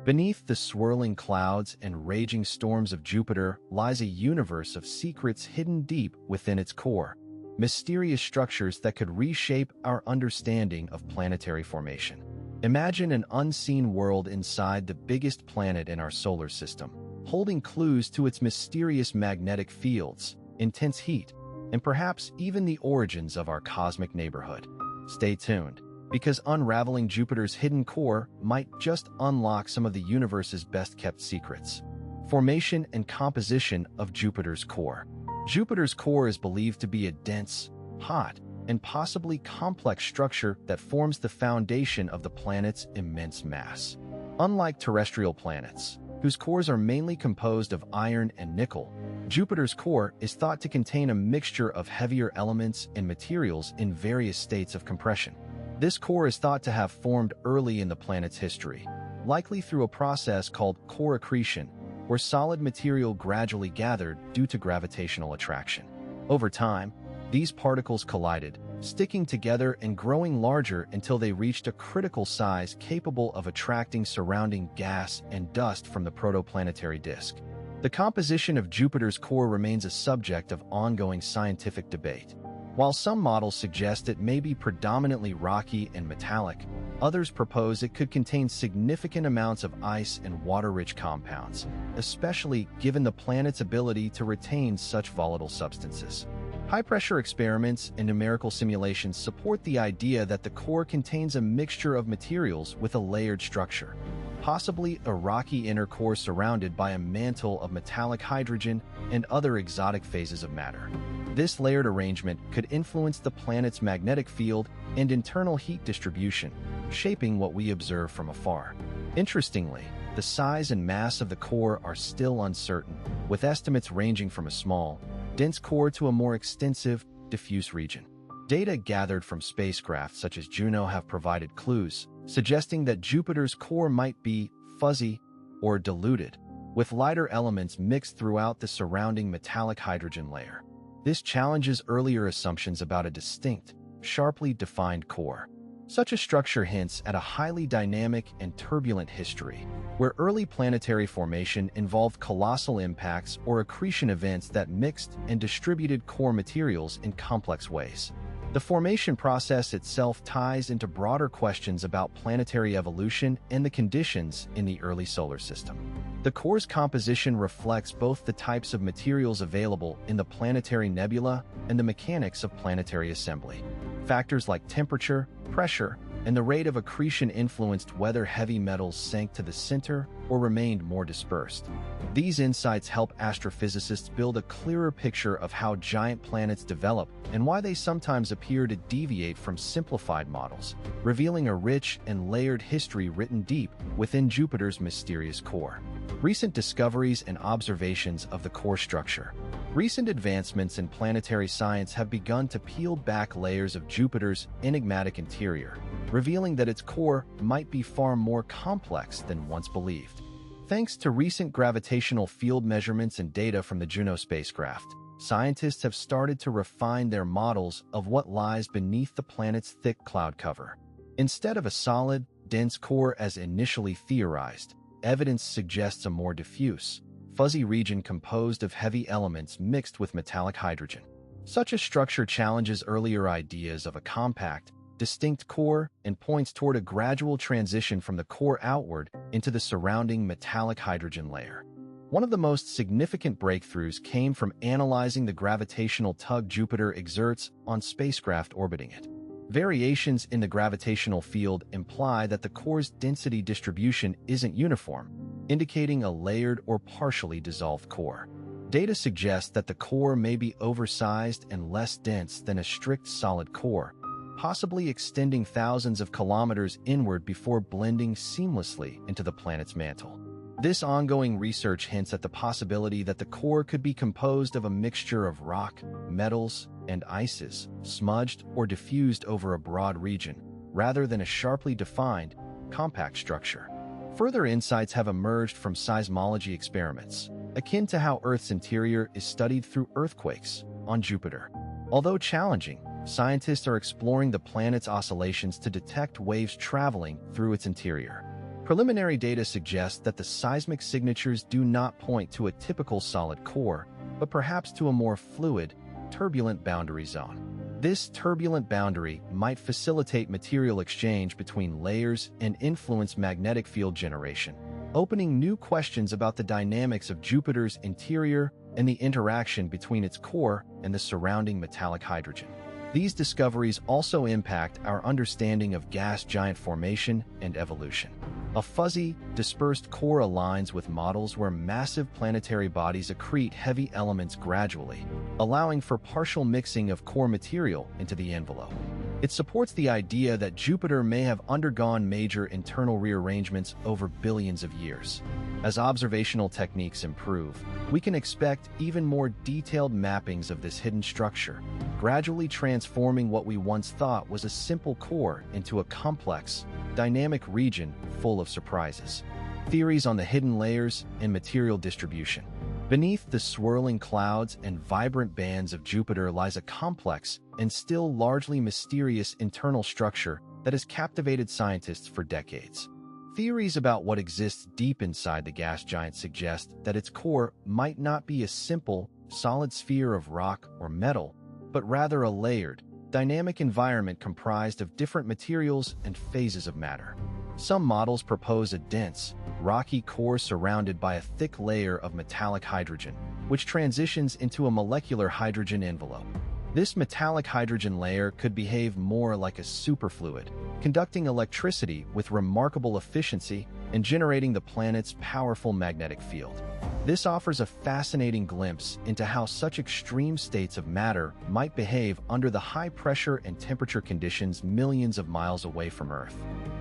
Beneath the swirling clouds and raging storms of Jupiter lies a universe of secrets hidden deep within its core, mysterious structures that could reshape our understanding of planetary formation. Imagine an unseen world inside the biggest planet in our solar system, holding clues to its mysterious magnetic fields, intense heat, and perhaps even the origins of our cosmic neighborhood. Stay tuned, because unraveling Jupiter's hidden core might just unlock some of the universe's best-kept secrets. Formation and composition of Jupiter's core. Jupiter's core is believed to be a dense, hot, and possibly complex structure that forms the foundation of the planet's immense mass. Unlike terrestrial planets, whose cores are mainly composed of iron and nickel, Jupiter's core is thought to contain a mixture of heavier elements and materials in various states of compression. This core is thought to have formed early in the planet's history, likely through a process called core accretion, where solid material gradually gathered due to gravitational attraction. Over time, these particles collided, sticking together and growing larger until they reached a critical size capable of attracting surrounding gas and dust from the protoplanetary disk. The composition of Jupiter's core remains a subject of ongoing scientific debate. While some models suggest it may be predominantly rocky and metallic, others propose it could contain significant amounts of ice and water-rich compounds, especially given the planet's ability to retain such volatile substances. High-pressure experiments and numerical simulations support the idea that the core contains a mixture of materials with a layered structure, possibly a rocky inner core surrounded by a mantle of metallic hydrogen and other exotic phases of matter. This layered arrangement could influence the planet's magnetic field and internal heat distribution, shaping what we observe from afar. Interestingly, the size and mass of the core are still uncertain, with estimates ranging from a small, dense core to a more extensive, diffuse region. Data gathered from spacecraft such as Juno have provided clues, suggesting that Jupiter's core might be fuzzy or diluted, with lighter elements mixed throughout the surrounding metallic hydrogen layer. This challenges earlier assumptions about a distinct, sharply defined core. Such a structure hints at a highly dynamic and turbulent history, where early planetary formation involved colossal impacts or accretion events that mixed and distributed core materials in complex ways. The formation process itself ties into broader questions about planetary evolution and the conditions in the early solar system. The core's composition reflects both the types of materials available in the planetary nebula and the mechanics of planetary assembly. Factors like temperature, pressure, and the rate of accretion influenced whether heavy metals sank to the center or remained more dispersed. These insights help astrophysicists build a clearer picture of how giant planets develop and why they sometimes appear to deviate from simplified models, revealing a rich and layered history written deep within Jupiter's mysterious core. Recent discoveries and observations of the core structure. Recent advancements in planetary science have begun to peel back layers of Jupiter's enigmatic interior, revealing that its core might be far more complex than once believed. Thanks to recent gravitational field measurements and data from the Juno spacecraft, scientists have started to refine their models of what lies beneath the planet's thick cloud cover. Instead of a solid, dense core as initially theorized, evidence suggests a more diffuse, fuzzy region composed of heavy elements mixed with metallic hydrogen. Such a structure challenges earlier ideas of a compact, distinct core and points toward a gradual transition from the core outward into the surrounding metallic hydrogen layer. One of the most significant breakthroughs came from analyzing the gravitational tug Jupiter exerts on spacecraft orbiting it. Variations in the gravitational field imply that the core's density distribution isn't uniform, indicating a layered or partially dissolved core. Data suggests that the core may be oversized and less dense than a strict solid core, possibly extending thousands of kilometers inward before blending seamlessly into the planet's mantle. This ongoing research hints at the possibility that the core could be composed of a mixture of rock, metals, and ices, smudged or diffused over a broad region, rather than a sharply defined, compact structure. Further insights have emerged from seismology experiments, akin to how Earth's interior is studied through earthquakes on Jupiter. Although challenging, scientists are exploring the planet's oscillations to detect waves traveling through its interior. Preliminary data suggests that the seismic signatures do not point to a typical solid core, but perhaps to a more fluid, turbulent boundary zone. This turbulent boundary might facilitate material exchange between layers and influence magnetic field generation, opening new questions about the dynamics of Jupiter's interior and the interaction between its core and the surrounding metallic hydrogen. These discoveries also impact our understanding of gas giant formation and evolution. A fuzzy, dispersed core aligns with models where massive planetary bodies accrete heavy elements gradually, allowing for partial mixing of core material into the envelope. It supports the idea that Jupiter may have undergone major internal rearrangements over billions of years. As observational techniques improve, we can expect even more detailed mappings of this hidden structure, gradually transforming what we once thought was a simple core into a complex, dynamic region full of surprises. Theories on the hidden layers and material distribution. Beneath the swirling clouds and vibrant bands of Jupiter lies a complex and still largely mysterious internal structure that has captivated scientists for decades. Theories about what exists deep inside the gas giant suggest that its core might not be a simple, solid sphere of rock or metal, but rather a layered, dynamic environment comprised of different materials and phases of matter. Some models propose a dense, rocky core surrounded by a thick layer of metallic hydrogen, which transitions into a molecular hydrogen envelope. This metallic hydrogen layer could behave more like a superfluid, conducting electricity with remarkable efficiency and generating the planet's powerful magnetic field. This offers a fascinating glimpse into how such extreme states of matter might behave under the high pressure and temperature conditions millions of miles away from Earth.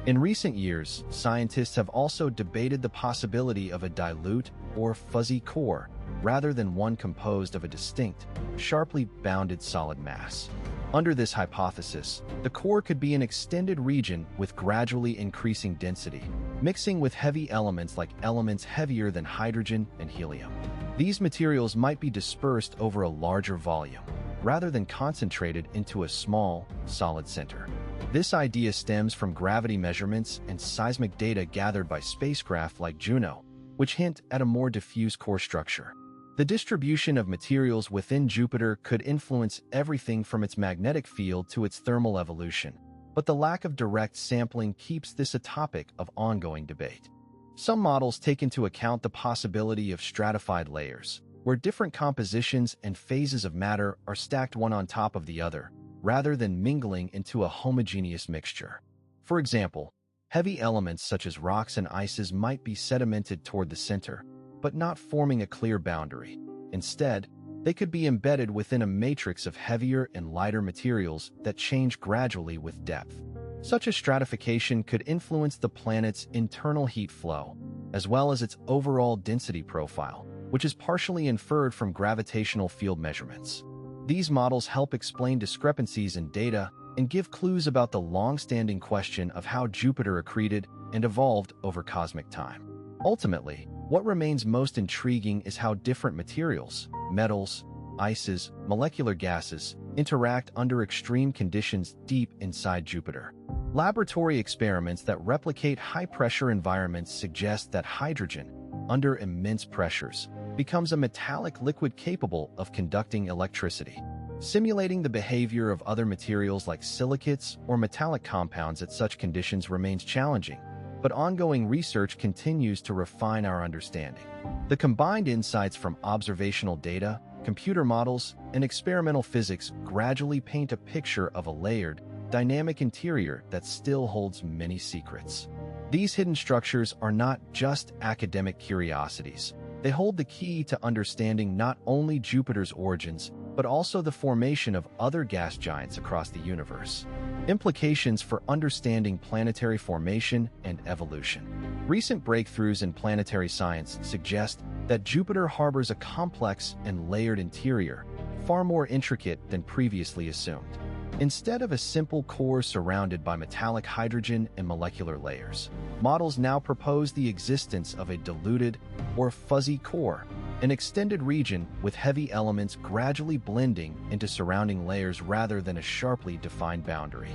In recent years, scientists have also debated the possibility of a dilute or fuzzy core, rather than one composed of a distinct, sharply bounded solid mass. Under this hypothesis, the core could be an extended region with gradually increasing density, mixing with heavy elements like elements heavier than hydrogen and helium. These materials might be dispersed over a larger volume, rather than concentrated into a small, solid center. This idea stems from gravity measurements and seismic data gathered by spacecraft like Juno, which hint at a more diffuse core structure. The distribution of materials within Jupiter could influence everything from its magnetic field to its thermal evolution, but the lack of direct sampling keeps this a topic of ongoing debate. Some models take into account the possibility of stratified layers, where different compositions and phases of matter are stacked one on top of the other, rather than mingling into a homogeneous mixture. For example, heavy elements such as rocks and ices might be sedimented toward the center, but not forming a clear boundary. Instead, they could be embedded within a matrix of heavier and lighter materials that change gradually with depth. Such a stratification could influence the planet's internal heat flow, as well as its overall density profile, which is partially inferred from gravitational field measurements. These models help explain discrepancies in data and give clues about the long-standing question of how Jupiter accreted and evolved over cosmic time. Ultimately, what remains most intriguing is how different materials, metals, ices, molecular gases, interact under extreme conditions deep inside Jupiter. Laboratory experiments that replicate high-pressure environments suggest that hydrogen, under immense pressures, becomes a metallic liquid capable of conducting electricity. Simulating the behavior of other materials like silicates or metallic compounds at such conditions remains challenging, but ongoing research continues to refine our understanding. The combined insights from observational data, computer models, and experimental physics gradually paint a picture of a layered, dynamic interior that still holds many secrets. These hidden structures are not just academic curiosities. They hold the key to understanding not only Jupiter's origins, but also the formation of other gas giants across the universe. Implications for understanding planetary formation and evolution. Recent breakthroughs in planetary science suggest that Jupiter harbors a complex and layered interior, far more intricate than previously assumed. Instead of a simple core surrounded by metallic hydrogen and molecular layers, models now propose the existence of a diluted or fuzzy core, an extended region with heavy elements gradually blending into surrounding layers rather than a sharply defined boundary.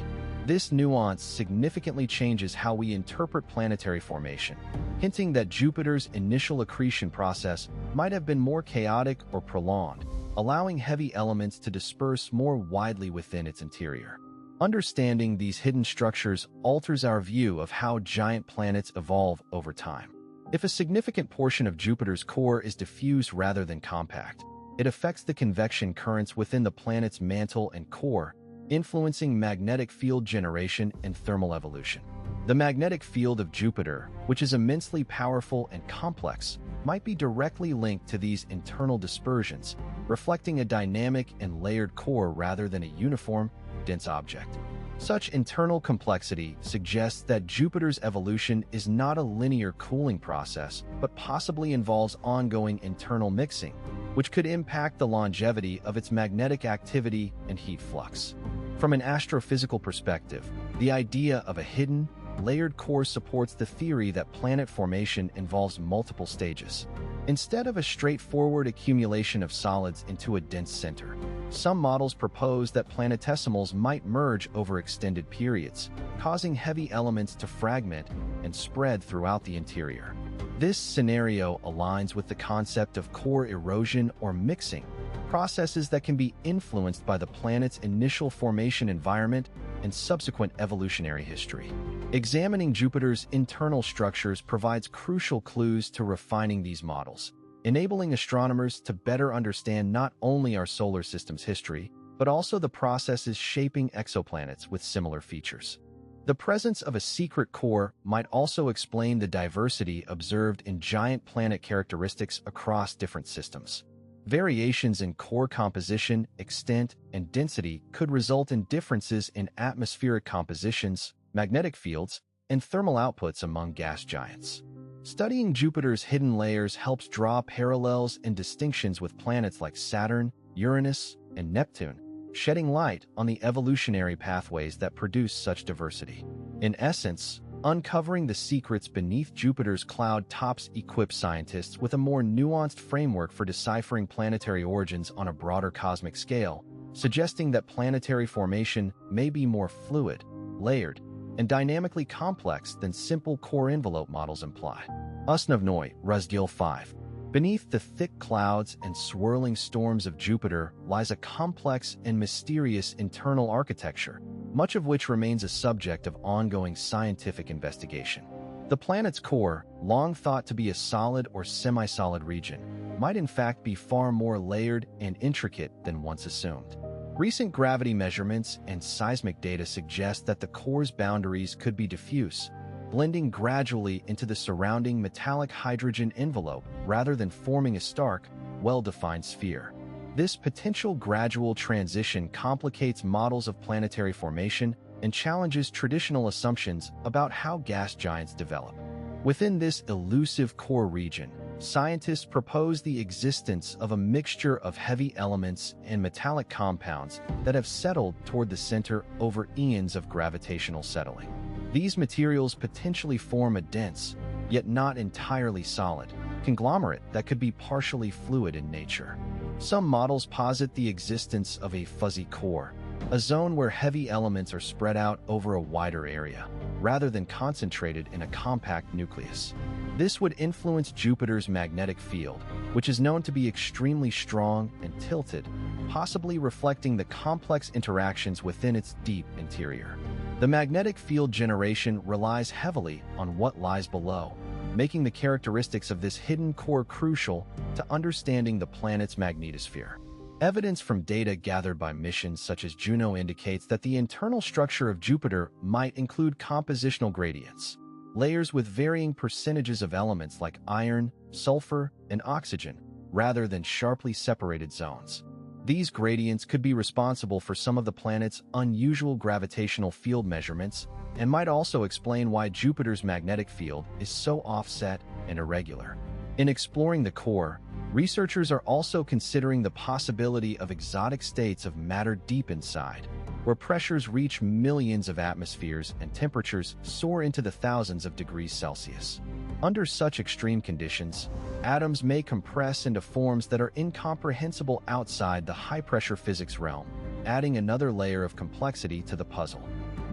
This nuance significantly changes how we interpret planetary formation, hinting that Jupiter's initial accretion process might have been more chaotic or prolonged, allowing heavy elements to disperse more widely within its interior. Understanding these hidden structures alters our view of how giant planets evolve over time. If a significant portion of Jupiter's core is diffuse rather than compact, it affects the convection currents within the planet's mantle and core, influencing magnetic field generation and thermal evolution. The magnetic field of Jupiter, which is immensely powerful and complex, might be directly linked to these internal dispersions, reflecting a dynamic and layered core rather than a uniform, dense object. Such internal complexity suggests that Jupiter's evolution is not a linear cooling process, but possibly involves ongoing internal mixing, which could impact the longevity of its magnetic activity and heat flux. From an astrophysical perspective, the idea of a hidden, layered core supports the theory that planet formation involves multiple stages. Instead of a straightforward accumulation of solids into a dense center, some models propose that planetesimals might merge over extended periods, causing heavy elements to fragment and spread throughout the interior. This scenario aligns with the concept of core erosion or mixing, processes that can be influenced by the planet's initial formation environment and subsequent evolutionary history. Examining Jupiter's internal structures provides crucial clues to refining these models, enabling astronomers to better understand not only our solar system's history, but also the processes shaping exoplanets with similar features. The presence of a secret core might also explain the diversity observed in giant planet characteristics across different systems. Variations in core composition, extent, and density could result in differences in atmospheric compositions, magnetic fields, and thermal outputs among gas giants. Studying Jupiter's hidden layers helps draw parallels and distinctions with planets like Saturn, Uranus, and Neptune, shedding light on the evolutionary pathways that produce such diversity. In essence, uncovering the secrets beneath Jupiter's cloud tops equips scientists with a more nuanced framework for deciphering planetary origins on a broader cosmic scale, suggesting that planetary formation may be more fluid, layered, and dynamically complex than simple core envelope models imply. Usnovnoy, Razděl 5. Beneath the thick clouds and swirling storms of Jupiter lies a complex and mysterious internal architecture, much of which remains a subject of ongoing scientific investigation. The planet's core, long thought to be a solid or semi-solid region, might in fact be far more layered and intricate than once assumed. Recent gravity measurements and seismic data suggest that the core's boundaries could be diffuse, blending gradually into the surrounding metallic hydrogen envelope rather than forming a stark, well-defined sphere. This potential gradual transition complicates models of planetary formation and challenges traditional assumptions about how gas giants develop. Within this elusive core region, scientists propose the existence of a mixture of heavy elements and metallic compounds that have settled toward the center over eons of gravitational settling. These materials potentially form a dense, yet not entirely solid, conglomerate that could be partially fluid in nature. Some models posit the existence of a fuzzy core, a zone where heavy elements are spread out over a wider area, rather than concentrated in a compact nucleus. This would influence Jupiter's magnetic field, which is known to be extremely strong and tilted, possibly reflecting the complex interactions within its deep interior. The magnetic field generation relies heavily on what lies below, making the characteristics of this hidden core crucial to understanding the planet's magnetosphere. Evidence from data gathered by missions such as Juno indicates that the internal structure of Jupiter might include compositional gradients, layers with varying percentages of elements like iron, sulfur, and oxygen, rather than sharply separated zones. These gradients could be responsible for some of the planet's unusual gravitational field measurements and might also explain why Jupiter's magnetic field is so offset and irregular. In exploring the core, researchers are also considering the possibility of exotic states of matter deep inside, where pressures reach millions of atmospheres and temperatures soar into the thousands of degrees Celsius. Under such extreme conditions, atoms may compress into forms that are incomprehensible outside the high-pressure physics realm, adding another layer of complexity to the puzzle.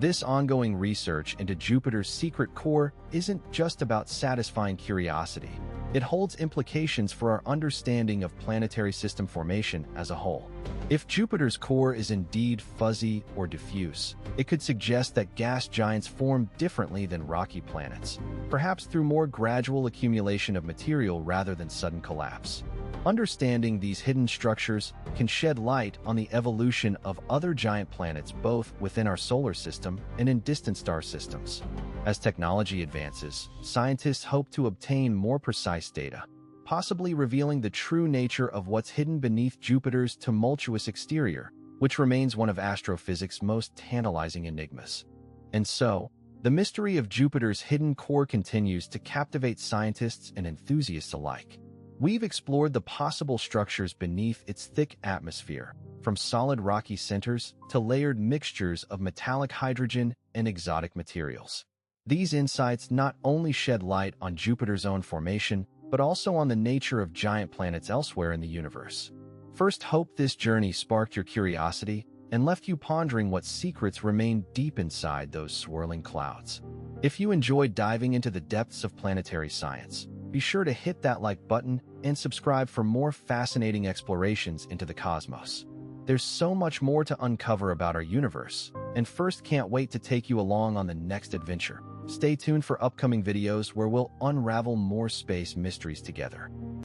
This ongoing research into Jupiter's secret core isn't just about satisfying curiosity. It holds implications for our understanding of planetary system formation as a whole. If Jupiter's core is indeed fuzzy or diffuse, it could suggest that gas giants form differently than rocky planets, perhaps through more gradual accumulation of material rather than sudden collapse. Understanding these hidden structures can shed light on the evolution of other giant planets both within our solar system and in distant star systems. As technology advances, scientists hope to obtain more precise data, possibly revealing the true nature of what's hidden beneath Jupiter's tumultuous exterior, which remains one of astrophysics' most tantalizing enigmas. And so, the mystery of Jupiter's hidden core continues to captivate scientists and enthusiasts alike. We've explored the possible structures beneath its thick atmosphere, from solid rocky centers to layered mixtures of metallic hydrogen and exotic materials. These insights not only shed light on Jupiter's own formation, but also on the nature of giant planets elsewhere in the universe. First, hope this journey sparked your curiosity and left you pondering what secrets remain deep inside those swirling clouds. If you enjoyed diving into the depths of planetary science, be sure to hit that like button and subscribe for more fascinating explorations into the cosmos. There's so much more to uncover about our universe, and First can't wait to take you along on the next adventure. Stay tuned for upcoming videos where we'll unravel more space mysteries together.